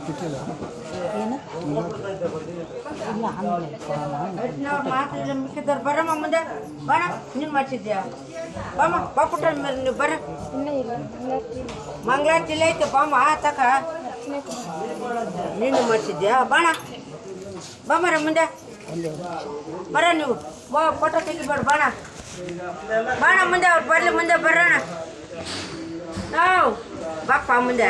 ಏನು ಇಲ್ಲ ಆಮೇಲೆ ಮಿಕ್ಕಿದ್ದಾರೆ ಬರಮ್ಮ ಮುಂದೆ ಬರ ನೀನು ಮಾಡ್ಸಿದ್ಯಾ ಬಾಮ ಬಾಪುಟ್ಟ ನೀವು ಬರ ಇನ್ನೂ ಇಲ್ಲ ಮಂಗಳಾರತಿಲ್ಲ ಐತೆ ಬಾಮ ತಕ ನೀನು ಮಾಡ್ಸಿದ್ಯಾ ಬಾಣ ಬಾಮರ ಮುಂದೆ ಬರ ನೀವು ಬಾ ಫೋಟೋ ತೆಗಿಬೇಡ ಬಾಣ ಬಾಣ ಮುಂದೆ ಅವ್ರು ಬರಲಿ ಮುಂದೆ ಬರೋಣ ನಾವು ಬಾಪ್ಪ ಮುಂದೆ